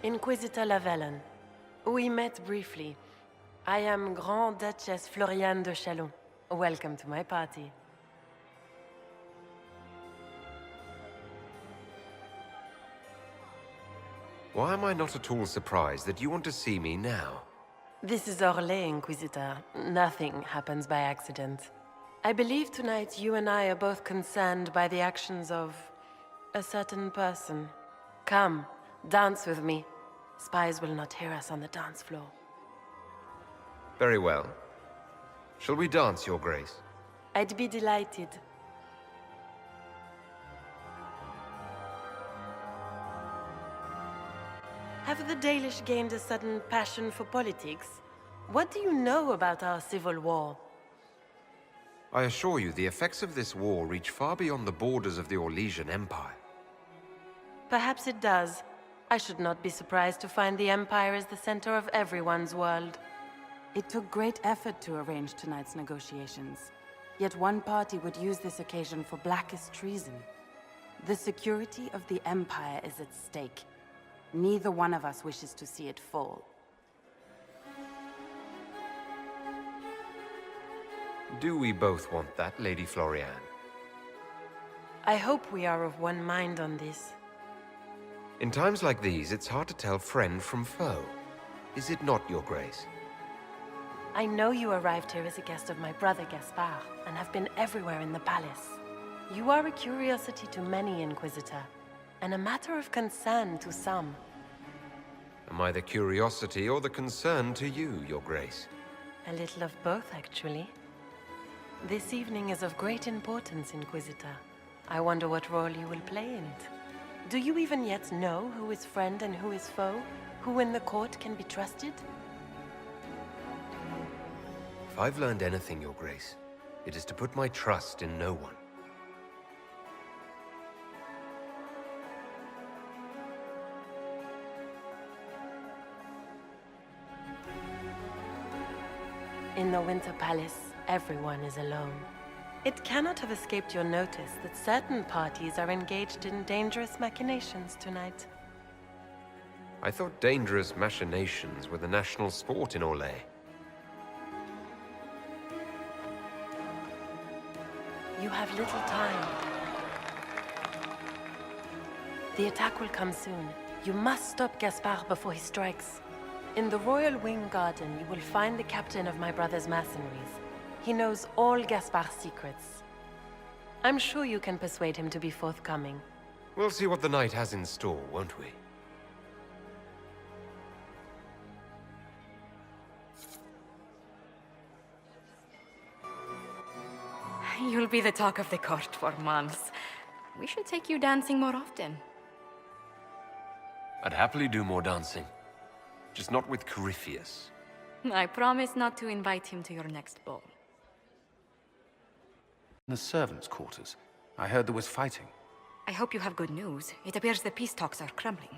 Inquisitor Lavellon. We met briefly. I am Grand Duchess Floriane de Chalon. Welcome to my party. Why am I not at all surprised that you want to see me now? This is Orlais, Inquisitor. Nothing happens by accident. I believe tonight you and I are both concerned by the actions of a certain person. Come, dance with me. Spies will not hear us on the dance floor. Very well. Shall we dance, Your Grace? I'd be delighted. Have the Dalish gained a sudden passion for politics? What do you know about our civil war? I assure you, the effects of this war reach far beyond the borders of the Orlesian Empire. Perhaps it does. I should not be surprised to find the Empire is the center of everyone's world. It took great effort to arrange tonight's negotiations. Yet one party would use this occasion for blackest treason. The security of the Empire is at stake. Neither one of us wishes to see it fall. Do we both want that, Lady Floriane? I hope we are of one mind on this. In times like these, it's hard to tell friend from foe. Is it not, Your Grace? I know you arrived here as a guest of my brother Gaspard, and have been everywhere in the palace. You are a curiosity to many, Inquisitor, and a matter of concern to some. Am I the curiosity or the concern to you, Your Grace? A little of both, actually. This evening is of great importance, Inquisitor. I wonder what role you will play in it. Do you even yet know who is friend and who is foe? Who in the court can be trusted? If I've learned anything, Your Grace, it is to put my trust in no one. In the Winter Palace, everyone is alone. It cannot have escaped your notice that certain parties are engaged in dangerous machinations tonight. I thought dangerous machinations were the national sport in Orlais. You have little time. The attack will come soon. You must stop Gaspard before he strikes. In the Royal Wing Garden, you will find the captain of my brother's mercenaries. He knows all Gaspard's secrets. I'm sure you can persuade him to be forthcoming. We'll see what the night has in store, won't we? You'll be the talk of the court for months. We should take you dancing more often. I'd happily do more dancing. Just not with Corypheus. I promise not to invite him to your next ball. In the servants' quarters. I heard there was fighting. I hope you have good news. It appears the peace talks are crumbling.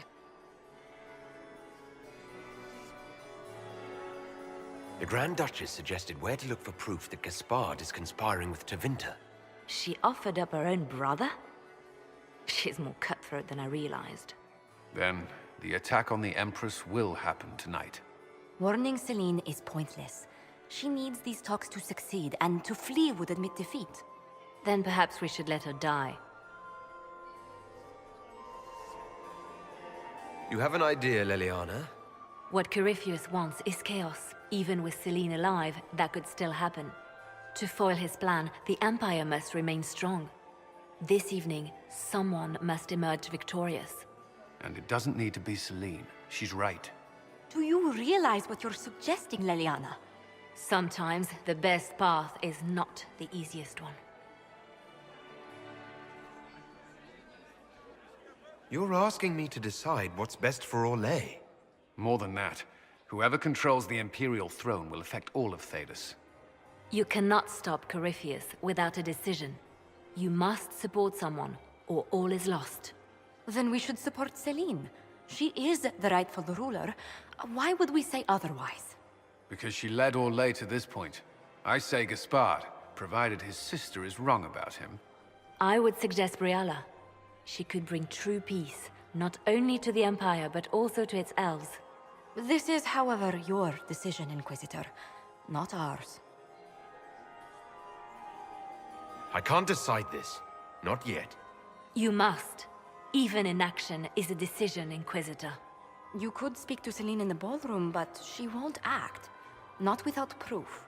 The Grand Duchess suggested where to look for proof that Gaspard is conspiring with Tevinter. She offered up her own brother? She's more cutthroat than I realized. Then, the attack on the Empress will happen tonight. Warning Celine is pointless. She needs these talks to succeed, and to flee would admit defeat. Then perhaps we should let her die. You have an idea, Leliana? What Corypheus wants is chaos. Even with Celine alive, that could still happen. To foil his plan, the Empire must remain strong. This evening, someone must emerge victorious. And it doesn't need to be Celine. She's right. Do you realize what you're suggesting, Leliana? Sometimes the best path is not the easiest one. You're asking me to decide what's best for Orlais. More than that, whoever controls the Imperial throne will affect all of Thedas. You cannot stop Corypheus without a decision. You must support someone, or all is lost. Then we should support Celine. She is the rightful ruler. Why would we say otherwise? Because she led Orlais to this point. I say Gaspard, provided his sister is wrong about him. I would suggest Briala. She could bring true peace, not only to the Empire, but also to its elves. This is, however, your decision, Inquisitor, not ours. I can't decide this. Not yet. You must. Even inaction is a decision, Inquisitor. You could speak to Celine in the ballroom, but she won't act. Not without proof.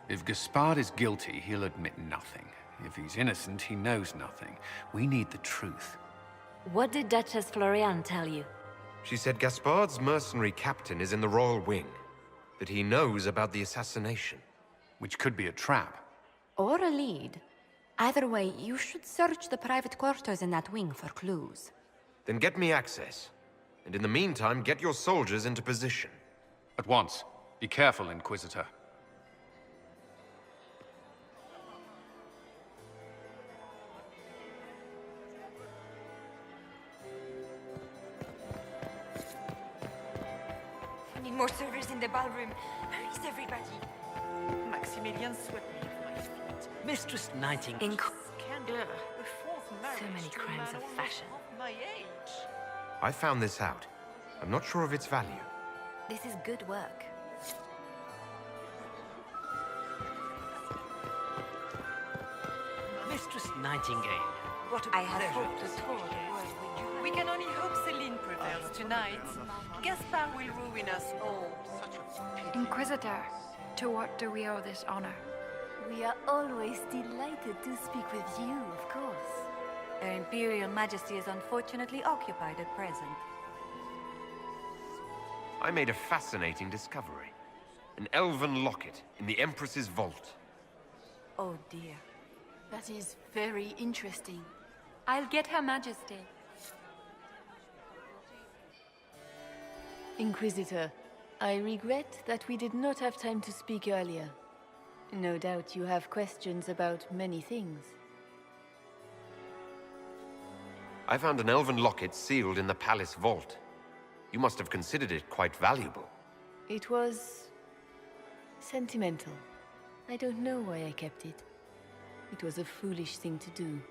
If Gaspard is guilty, he'll admit nothing. If he's innocent, he knows nothing. We need the truth. What did Duchess Floriane tell you? She said Gaspard's mercenary captain is in the Royal Wing. That he knows about the assassination. Which could be a trap. Or a lead. Either way, you should search the private quarters in that wing for clues. Then get me access. And in the meantime, get your soldiers into position. At once. Be careful, Inquisitor. We need more servers in the ballroom. Where is everybody? Maximilian swept me off my feet. Mistress Nightingale. Scandal. The fourth marriage So many to a crimes man of almost fashion. half my age. I found this out. I'm not sure of its value. This is good work. Mistress Nightingale. What a I had pleasure hoped to to see tour you the here. world with you. We can only hope Celine prevails tonight. Gaspard will ruin us all. Inquisitor, to what do we owe this honor? We are always delighted to speak with you, of course. Her Imperial Majesty is unfortunately occupied at present. I made a fascinating discovery. An elven locket in the Empress's vault. Oh dear. That is very interesting. I'll get Her Majesty. Inquisitor, I regret that we did not have time to speak earlier. No doubt you have questions about many things. I found an elven locket sealed in the palace vault. You must have considered it quite valuable. It was sentimental. I don't know why I kept it. It was a foolish thing to do.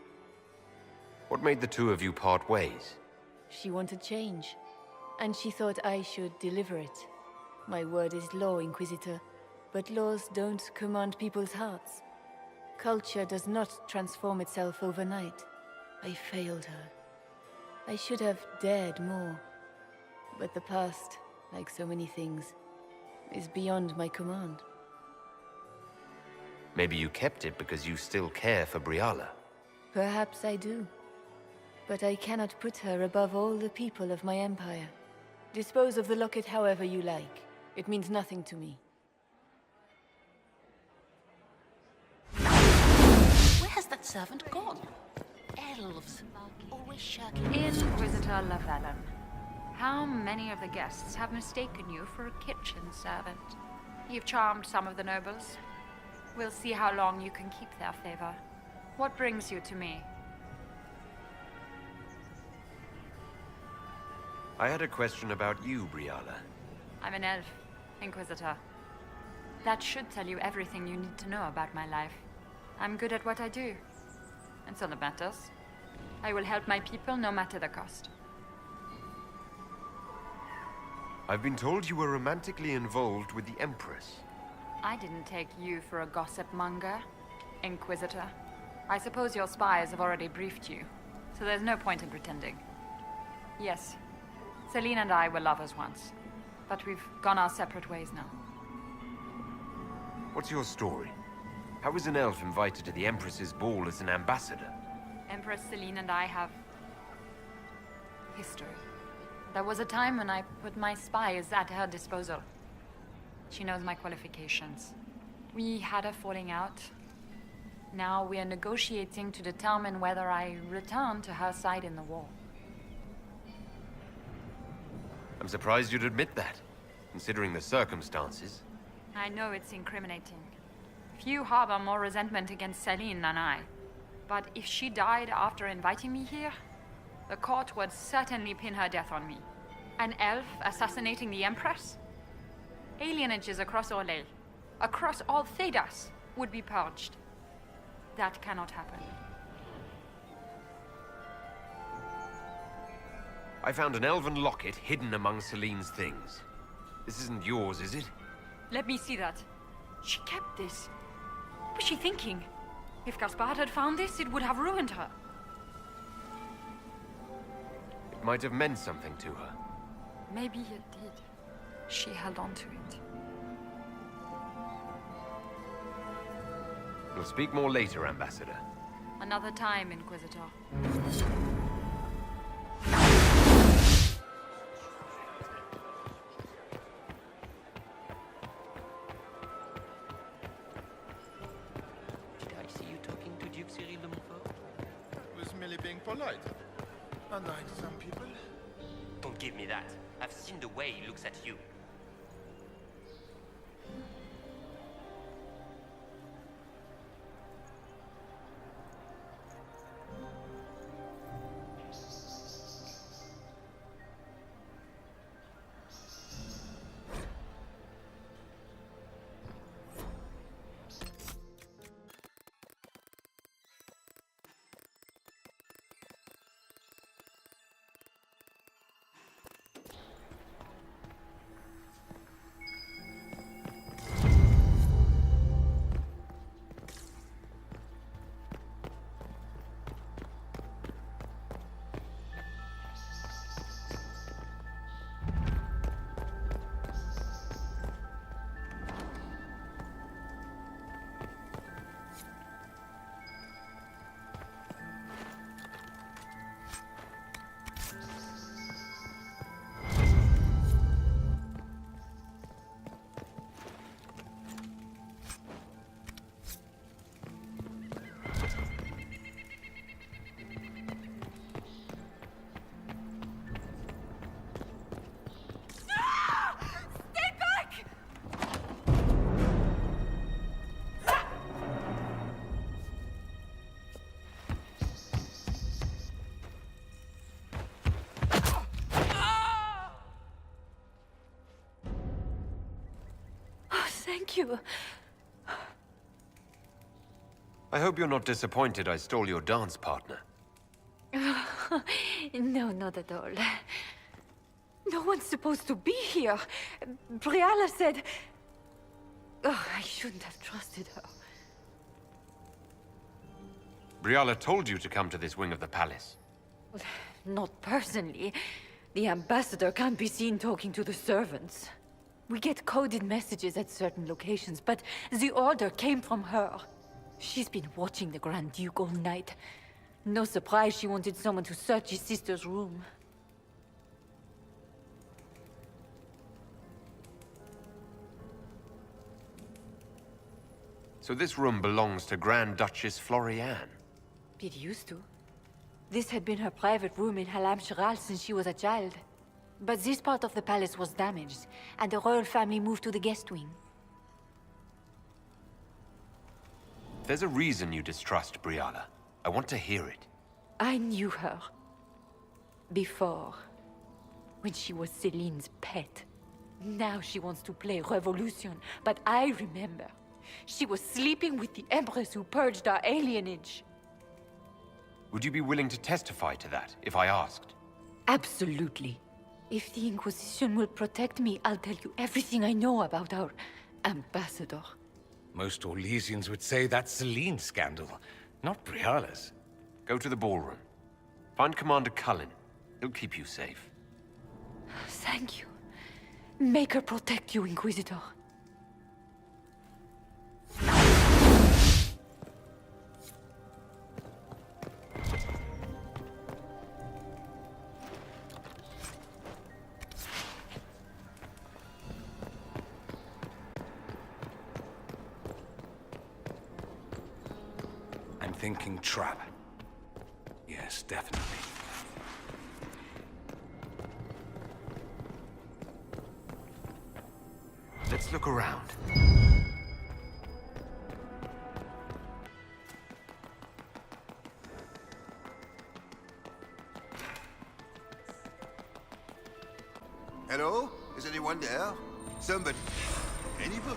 What made the two of you part ways? She wanted change, and she thought I should deliver it. My word is law, Inquisitor, but laws don't command people's hearts. Culture does not transform itself overnight. I failed her. I should have dared more. But the past, like so many things, is beyond my command. Maybe you kept it because you still care for Briala. Perhaps I do. But I cannot put her above all the people of my empire. Dispose of the locket however you like. It means nothing to me. Where has that servant gone? Elves. Always shirking. Inquisitor Lavalin, how many of the guests have mistaken you for a kitchen servant? You've charmed some of the nobles. We'll see how long you can keep their favor. What brings you to me? I had a question about you, Briala. I'm an elf, Inquisitor. That should tell you everything you need to know about my life. I'm good at what I do. And so that matters. I will help my people no matter the cost. I've been told you were romantically involved with the Empress. I didn't take you for a gossip monger, Inquisitor. I suppose your spies have already briefed you, so there's no point in pretending. Yes, Celine and I were lovers once, but we've gone our separate ways now. What's your story? How was an elf invited to the Empress's ball as an ambassador? Empress Celine and I have history. There was a time when I put my spies at her disposal. She knows my qualifications. We had a falling out. Now we are negotiating to determine whether I return to her side in the war. I'm surprised you'd admit that, considering the circumstances. I know it's incriminating. Few harbor more resentment against Celine than I. But if she died after inviting me here, the court would certainly pin her death on me. An elf assassinating the Empress? Alienages across Orlais, across all Thedas, would be purged. That cannot happen. I found an elven locket hidden among Celine's things. This isn't yours, is it? Let me see that. She kept this. What was she thinking? If Gaspard had found this, it would have ruined her. It might have meant something to her. Maybe it did. She held on to it. We'll speak more later, Ambassador. Another time, Inquisitor. Did I see you talking to Duke Cyril de Montfort? I was merely being polite. Unlike some people. Don't give me that. I've seen the way he looks at you. Thank you. I hope you're not disappointed I stole your dance partner. No, not at all. No one's supposed to be here. Briala said... Oh, I shouldn't have trusted her. Briala told you to come to this wing of the palace. Not personally. The ambassador can't be seen talking to the servants. We get coded messages at certain locations, but the order came from her. She's been watching the Grand Duke all night. No surprise she wanted someone to search his sister's room. So this room belongs to Grand Duchess Florianne? It used to. This had been her private room in Halam Shiral since she was a child. But this part of the palace was damaged, and the royal family moved to the guest wing. There's a reason you distrust Briala. I want to hear it. I knew her. Before. When she was Celine's pet. Now she wants to play revolution, but I remember. She was sleeping with the Empress who purged our alienage. Would you be willing to testify to that, if I asked? Absolutely. If the Inquisition will protect me, I'll tell you everything I know about our ambassador. Most Orlesians would say that's Celine's scandal, not Briala's. Go to the ballroom. Find Commander Cullen. He'll keep you safe. Thank you. Make her protect you, Inquisitor. Thinking trap. Yes, definitely. Let's look around. Hello? Is anyone there? Somebody? Anybody?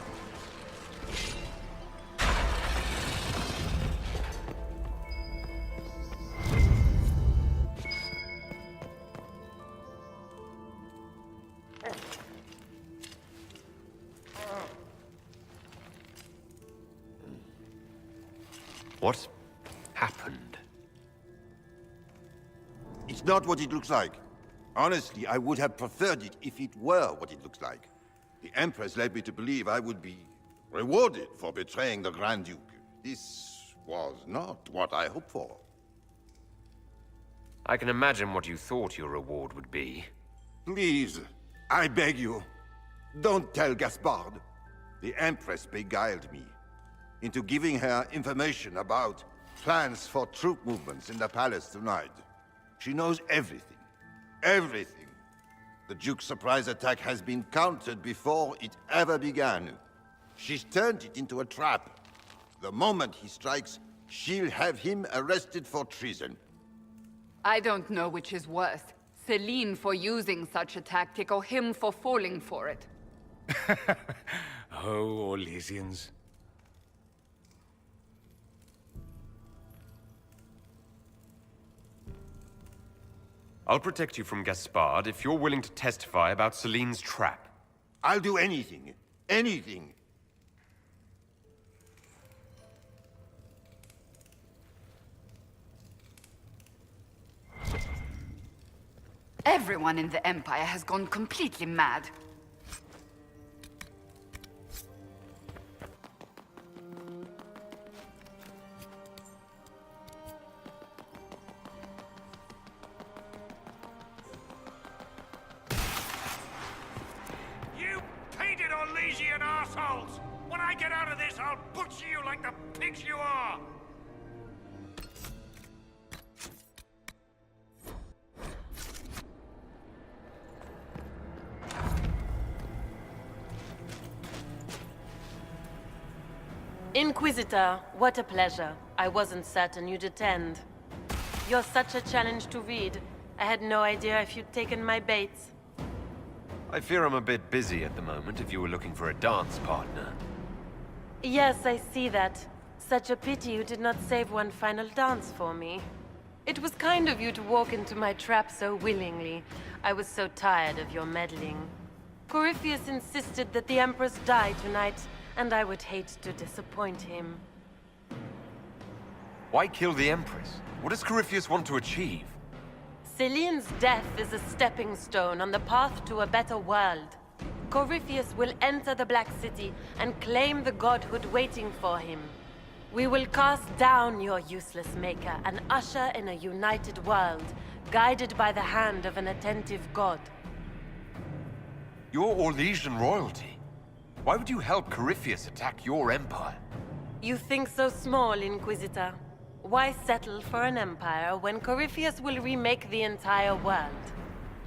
What happened? It's not what it looks like. Honestly, I would have preferred it if it were what it looks like. The Empress led me to believe I would be rewarded for betraying the Grand Duke. This was not what I hoped for. I can imagine what you thought your reward would be. Please, I beg you, don't tell Gaspard. The Empress beguiled me into giving her information about plans for troop movements in the palace tonight. She knows everything. Everything. The Duke's surprise attack has been countered before it ever began. She's turned it into a trap. The moment he strikes, she'll have him arrested for treason. I don't know which is worse. Celine for using such a tactic, or him for falling for it. Oh, Orlesians. I'll protect you from Gaspard if you're willing to testify about Celine's trap. I'll do anything. Anything. Everyone in the Empire has gone completely mad. You painted Orlesian assholes! When I get out of this, I'll butcher you like the pigs you are! Inquisitor, what a pleasure. I wasn't certain you'd attend. You're such a challenge to read. I had no idea if you'd taken my bait. I fear I'm a bit busy at the moment if you were looking for a dance partner. Yes, I see that. Such a pity you did not save one final dance for me. It was kind of you to walk into my trap so willingly. I was so tired of your meddling. Corypheus insisted that the Empress die tonight, and I would hate to disappoint him. Why kill the Empress? What does Corypheus want to achieve? Celine's death is a stepping stone on the path to a better world. Corypheus will enter the Black City and claim the godhood waiting for him. We will cast down your useless maker and usher in a united world, guided by the hand of an attentive god. You're Orlesian royalty. Why would you help Corypheus attack your empire? You think so small, Inquisitor. Why settle for an empire when Corypheus will remake the entire world?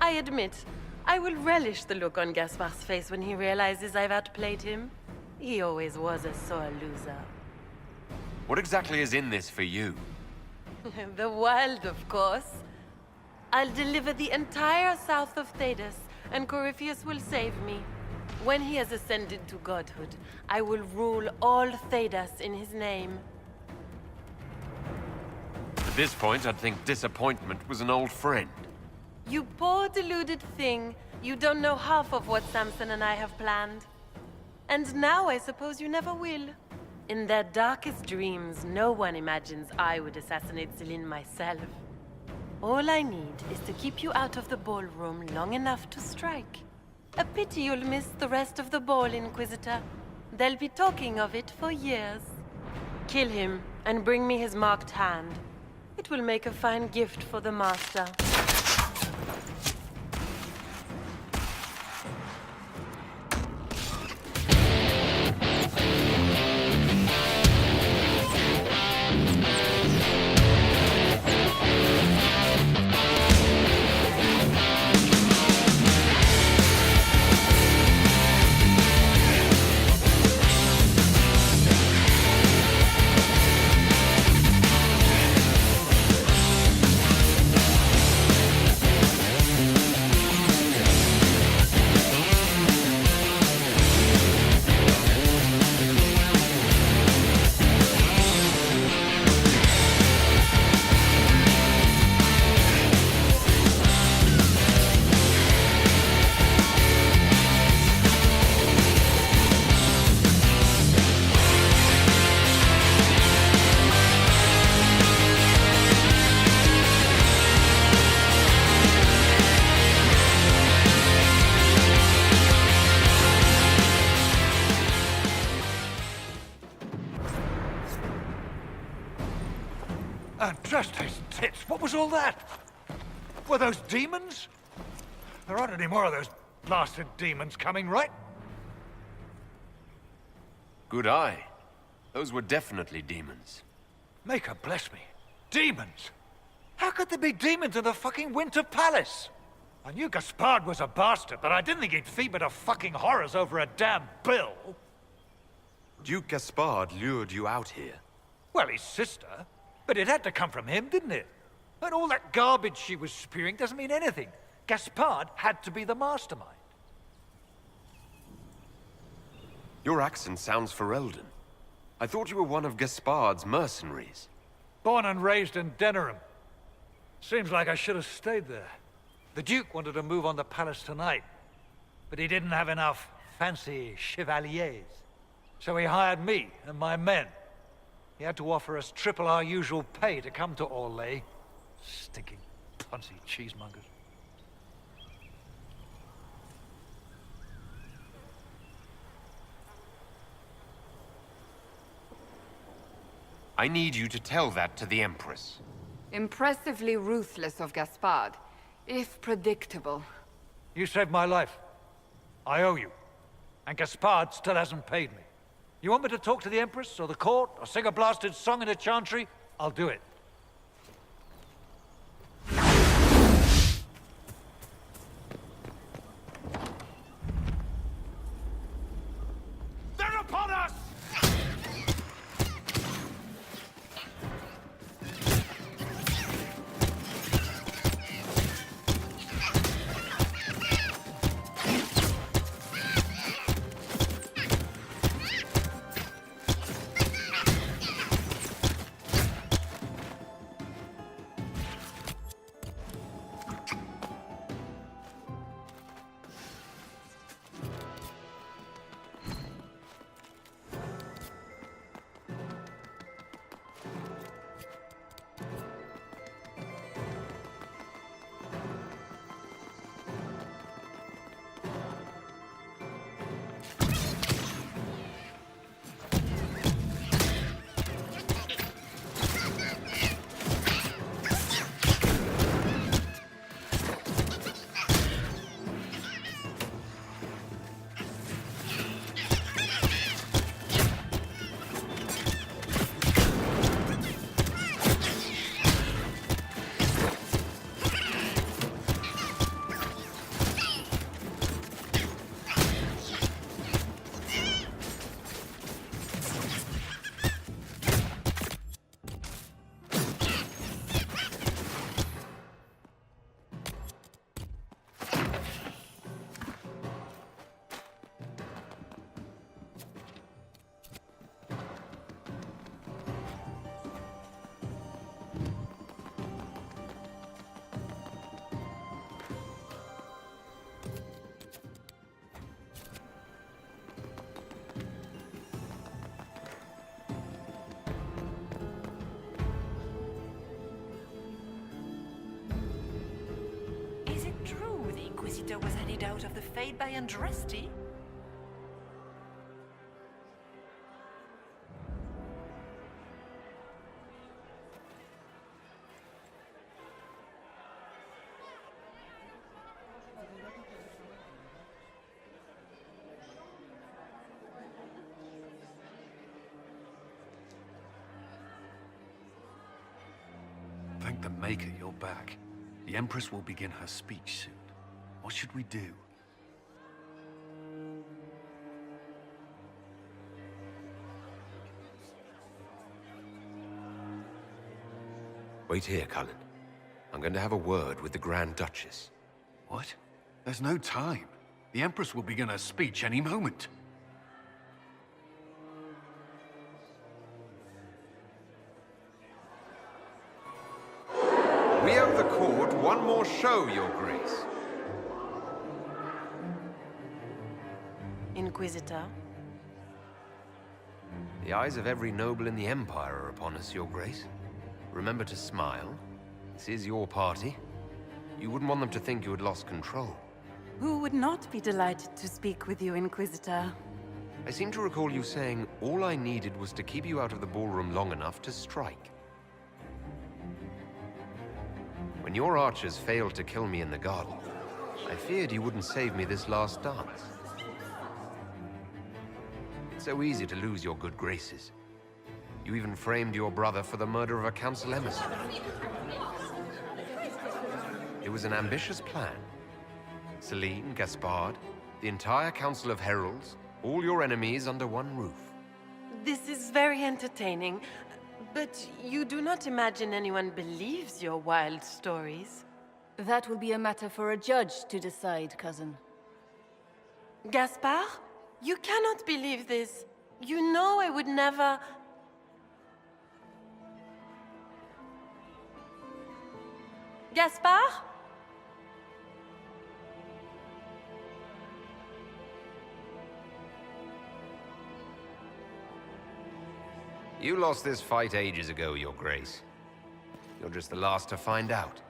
I admit, I will relish the look on Gaspard's face when he realizes I've outplayed him. He always was a sore loser. What exactly is in this for you? The world, of course. I'll deliver the entire south of Thedas, and Corypheus will save me. When he has ascended to godhood, I will rule all Thedas in his name. At this point, I'd think disappointment was an old friend. You poor deluded thing. You don't know half of what Samson and I have planned. And now I suppose you never will. In their darkest dreams, no one imagines I would assassinate Celine myself. All I need is to keep you out of the ballroom long enough to strike. A pity you'll miss the rest of the ball, Inquisitor. They'll be talking of it for years. Kill him, and bring me his marked hand. It will make a fine gift for the Master. And just his tits, what was all that? Were those demons? There aren't any more of those blasted demons coming, right? Good eye. Those were definitely demons. Maker bless me. Demons? How could there be demons in the fucking Winter Palace? I knew Gaspard was a bastard, but I didn't think he'd feed me to fucking horrors over a damn bill. Duke Gaspard lured you out here. Well, his sister. But it had to come from him, didn't it? And all that garbage she was spewing doesn't mean anything. Gaspard had to be the mastermind. Your accent sounds Ferelden. I thought you were one of Gaspard's mercenaries. Born and raised in Denerim. Seems like I should have stayed there. The Duke wanted to move on the palace tonight, but he didn't have enough fancy chevaliers. So he hired me and my men. He had to offer us triple our usual pay to come to Orlais. Stinking, punsy cheesemongers. I need you to tell that to the Empress. Impressively ruthless of Gaspard, if predictable. You saved my life. I owe you. And Gaspard still hasn't paid me. You want me to talk to the Empress, or the court, or sing a blasted song in a chantry? I'll do it. They're upon us! Inquisitor was headed out of the Fade by Andraste? Thank the Maker you're back. The Empress will begin her speech soon. What should we do? Wait here, Cullen. I'm going to have a word with the Grand Duchess. What? There's no time. The Empress will begin her speech any moment. We owe the court one more show, Your Grace. Inquisitor? The eyes of every noble in the Empire are upon us, Your Grace. Remember to smile. This is your party. You wouldn't want them to think you had lost control. Who would not be delighted to speak with you, Inquisitor? I seem to recall you saying all I needed was to keep you out of the ballroom long enough to strike. When your archers failed to kill me in the garden, I feared you wouldn't save me this last dance. It's so easy to lose your good graces. You even framed your brother for the murder of a council emissary. It was an ambitious plan. Celine, Gaspard, the entire Council of Heralds, all your enemies under one roof. This is very entertaining, but you do not imagine anyone believes your wild stories. That will be a matter for a judge to decide, cousin. Gaspard? You cannot believe this. You know I would never... Gaspard? You lost this fight ages ago, Your Grace. You're just the last to find out.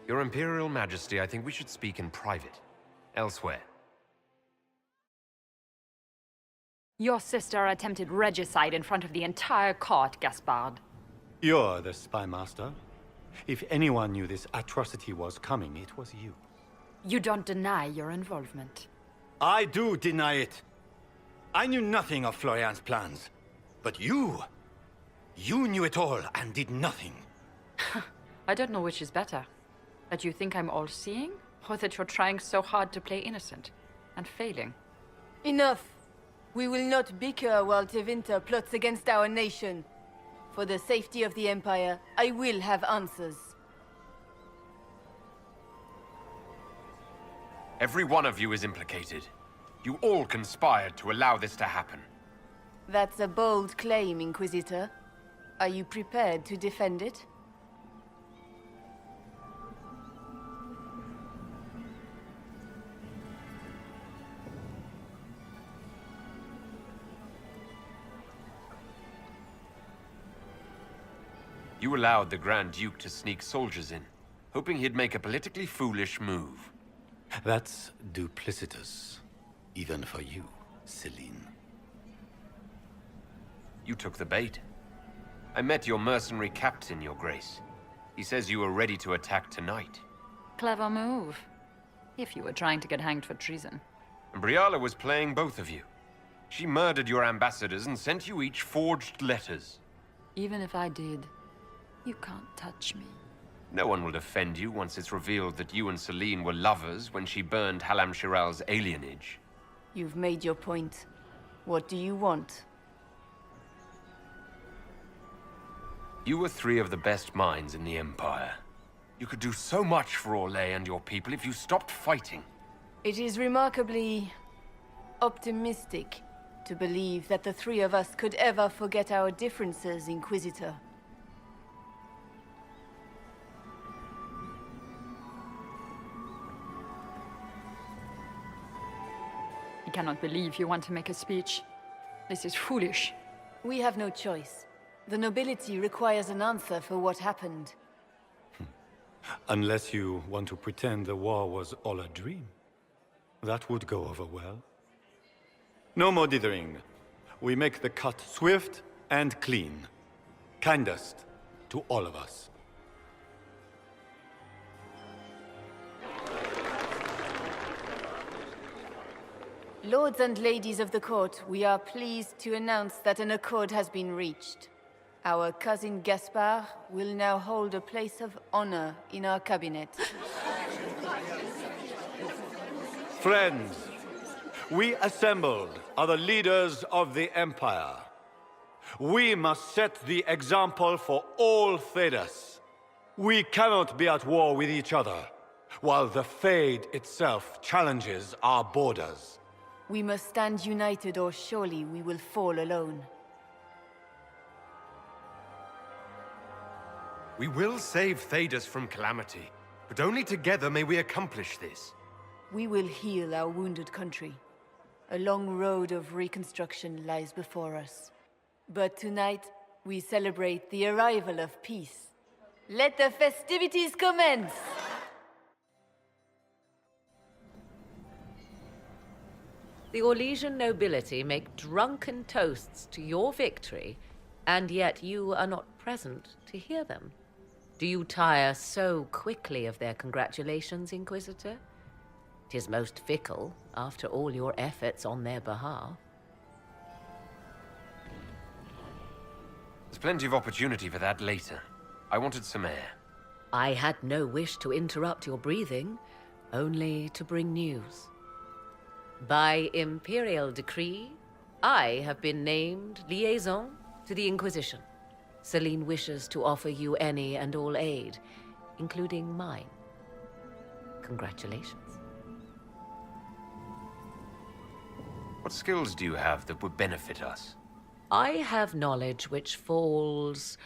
Your Imperial Majesty, I think we should speak in private. Elsewhere. Your sister attempted regicide in front of the entire court, Gaspard. You're the spy master. If anyone knew this atrocity was coming, it was you. You don't deny your involvement. I do deny it. I knew nothing of Florian's plans. But you knew it all and did nothing. I don't know which is better. That you think I'm all-seeing, or that you're trying so hard to play innocent and failing? Enough. We will not bicker while Tevinter plots against our nation. For the safety of the Empire, I will have answers. Every one of you is implicated. You all conspired to allow this to happen. That's a bold claim, Inquisitor. Are you prepared to defend it? You allowed the Grand Duke to sneak soldiers in, hoping he'd make a politically foolish move. That's duplicitous. Even for you, Celine. You took the bait. I met your mercenary captain, Your Grace. He says you were ready to attack tonight. Clever move. If you were trying to get hanged for treason. And Briala was playing both of you. She murdered your ambassadors and sent you each forged letters. Even if I did, you can't touch me. No one will defend you once it's revealed that you and Celine were lovers when she burned Halam Shiral's alienage. You've made your point. What do you want? You were three of the best minds in the Empire. You could do so much for Orlais and your people if you stopped fighting. It is remarkably optimistic to believe that the three of us could ever forget our differences, Inquisitor. I cannot believe you want to make a speech. This is foolish. We have no choice. The nobility requires an answer for what happened. Unless you want to pretend the war was all a dream. That would go over well. No more dithering. We make the cut swift and clean. Kindest to all of us. Lords and ladies of the court, we are pleased to announce that an accord has been reached. Our cousin Gaspard will now hold a place of honor in our cabinet. Friends, we assembled are the leaders of the Empire. We must set the example for all Thedas. We cannot be at war with each other, while the Fade itself challenges our borders. We must stand united, or surely we will fall alone. We will save Thedas from calamity, but only together may we accomplish this. We will heal our wounded country. A long road of reconstruction lies before us. But tonight, we celebrate the arrival of peace. Let the festivities commence! The Orlesian nobility make drunken toasts to your victory, and yet you are not present to hear them. Do you tire so quickly of their congratulations, Inquisitor? 'Tis most fickle, after all your efforts on their behalf. There's plenty of opportunity for that later. I wanted some air. I had no wish to interrupt your breathing, only to bring news. By imperial decree, I have been named liaison to the Inquisition. Celine wishes to offer you any and all aid, including mine. Congratulations. What skills do you have that would benefit us? I have knowledge which falls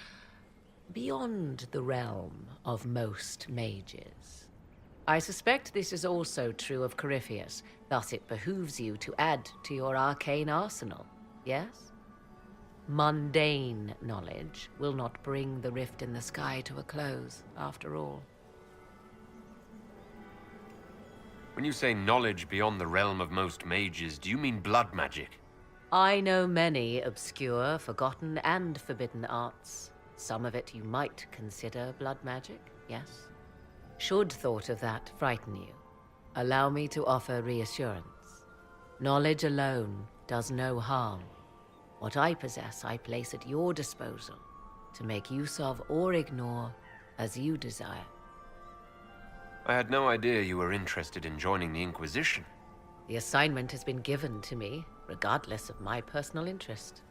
beyond the realm of most mages. I suspect this is also true of Corypheus, thus it behooves you to add to your arcane arsenal, yes? Mundane knowledge will not bring the rift in the sky to a close, after all. When you say knowledge beyond the realm of most mages, do you mean blood magic? I know many obscure, forgotten, and forbidden arts. Some of it you might consider blood magic, yes? Should thought of that frighten you, allow me to offer reassurance. Knowledge alone does no harm. What I possess, I place at your disposal to make use of or ignore as you desire. I had no idea you were interested in joining the Inquisition. The assignment has been given to me, regardless of my personal interest.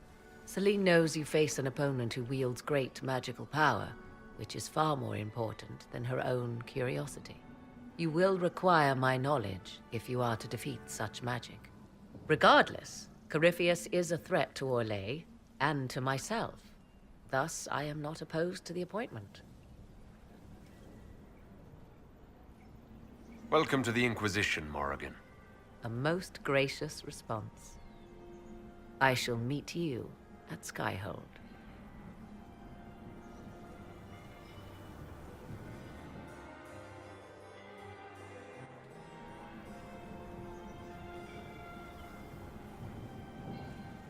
Celine knows you face an opponent who wields great magical power, which is far more important than her own curiosity. You will require my knowledge if you are to defeat such magic. Regardless, Corypheus is a threat to Orlais and to myself. Thus, I am not opposed to the appointment. Welcome to the Inquisition, Morrigan. A most gracious response. I shall meet you at Skyhold.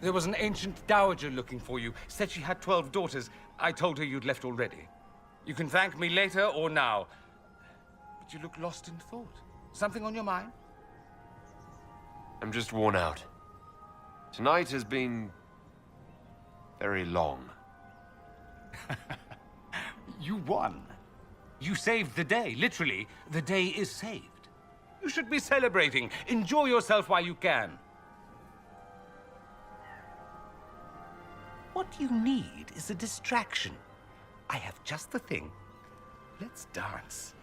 There was an ancient dowager looking for you. Said she had 12 daughters. I told her you'd left already. You can thank me later or now. But you look lost in thought. Something on your mind? I'm just worn out. Tonight has been very long. You won. You saved the day. Literally, the day is saved. You should be celebrating. Enjoy yourself while you can. What you need is a distraction. I have just the thing. Let's dance.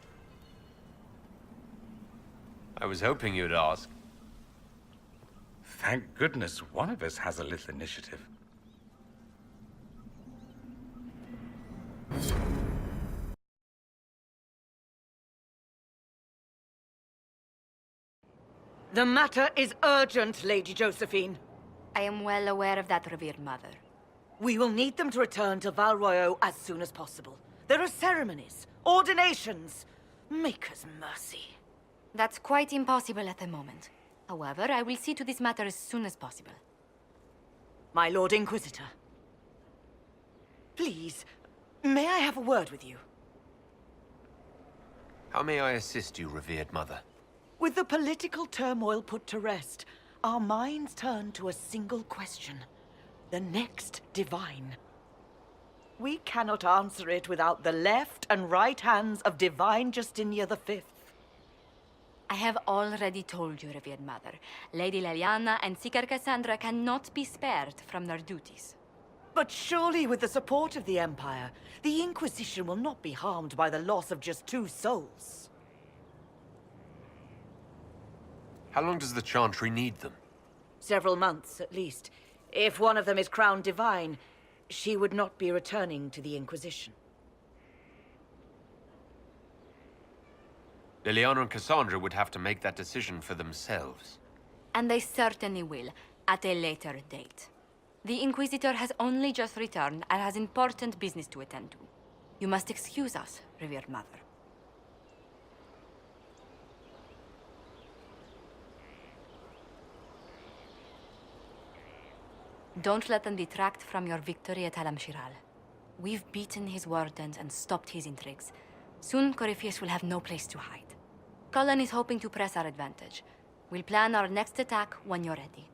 I was hoping you'd ask. Thank goodness one of us has a little initiative. The matter is urgent, Lady Josephine. I am well aware of that, revered mother. We will need them to return to Val Royeaux as soon as possible. There are ceremonies, ordinations. Maker's mercy. That's quite impossible at the moment. However, I will see to this matter as soon as possible. My Lord Inquisitor. Please, may I have a word with you? How may I assist you, revered mother? With the political turmoil put to rest, our minds turn to a single question. The next divine. We cannot answer it without the left and right hands of Divine Justinia V. I have already told you, revered mother. Lady Leliana and Seeker Cassandra cannot be spared from their duties. But surely with the support of the Empire, the Inquisition will not be harmed by the loss of just 2 souls. How long does the Chantry need them? Several months, at least. If one of them is crowned divine, she would not be returning to the Inquisition. Liliana and Cassandra would have to make that decision for themselves. And they certainly will, at a later date. The Inquisitor has only just returned and has important business to attend to. You must excuse us, revered mother. Don't let them detract from your victory at Alam Shiral. We've beaten his wardens and stopped his intrigues. Soon, Corypheus will have no place to hide. Cullen is hoping to press our advantage. We'll plan our next attack when you're ready.